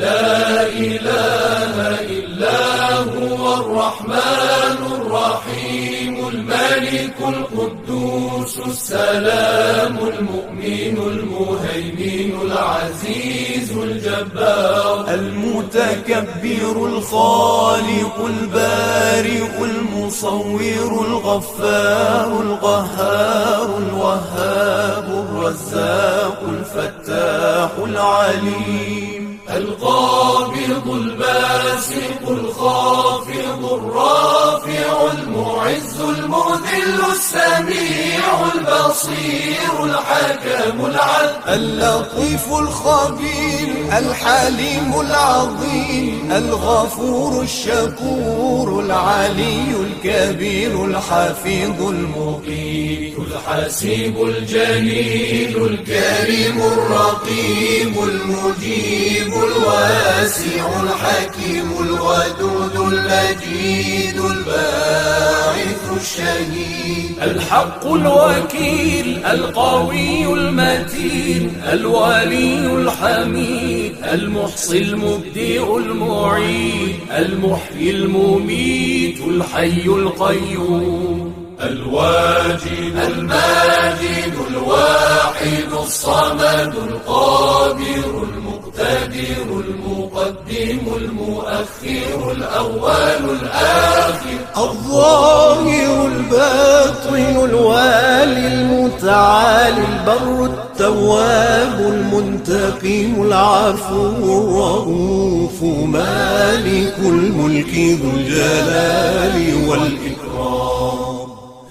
لا إله إلا هو الرحمن الرحيم الملك القدوس السلام المؤمن المهيمن العزيز الجبار المتكبر الخالق البارئ المصور الغفار القهار الوهاب الرزاق الفتاح العليم القابض الباسط الخافض الرافع المعز المذل السميع البصير الحكم العدل اللطيف الخبير الحليم العظيم الغفور الشكور العلي الكبير الحفيظ المقيت الحسيب الجليل الكريم الرقيب المجيب الواسع الحكيم الودود المجيد الباعث الشهيد الحق الوكيل القوي المتين الولي الحميد المحصي المبدئ المعيد المحيي المميت الحي القيوم الواجد الماجد الواحد الصمد القادر المقتدر المقدم المؤخر الأول الآخر الظاهر الباطن الوالي المتعالي البر التواب المنتقم العفو الرؤوف مالك الملك ذو الجلال والإكرام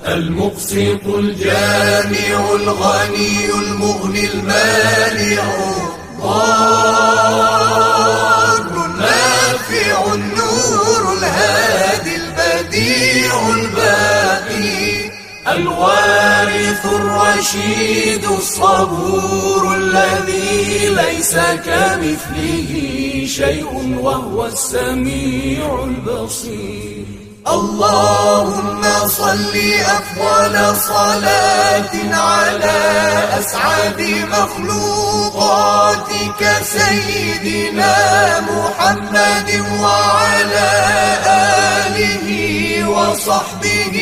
المقسط الجامع الغني المغني المانع الضار النافع النور الهادي البديع الباقي الوارث الرشيد الصبور الذي ليس كمثله شيء وهو السميع البصير اللهم صل أفضل صلاة على أسعد مخلوقاتك سيدنا محمد وعلى آله وصحبه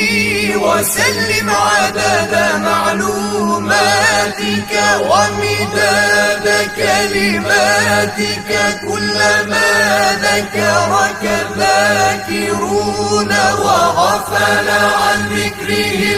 وسلم عدد معلوماتك ومداد كلماتك كلما ذكرك الذاكرون وغفل عن ذكره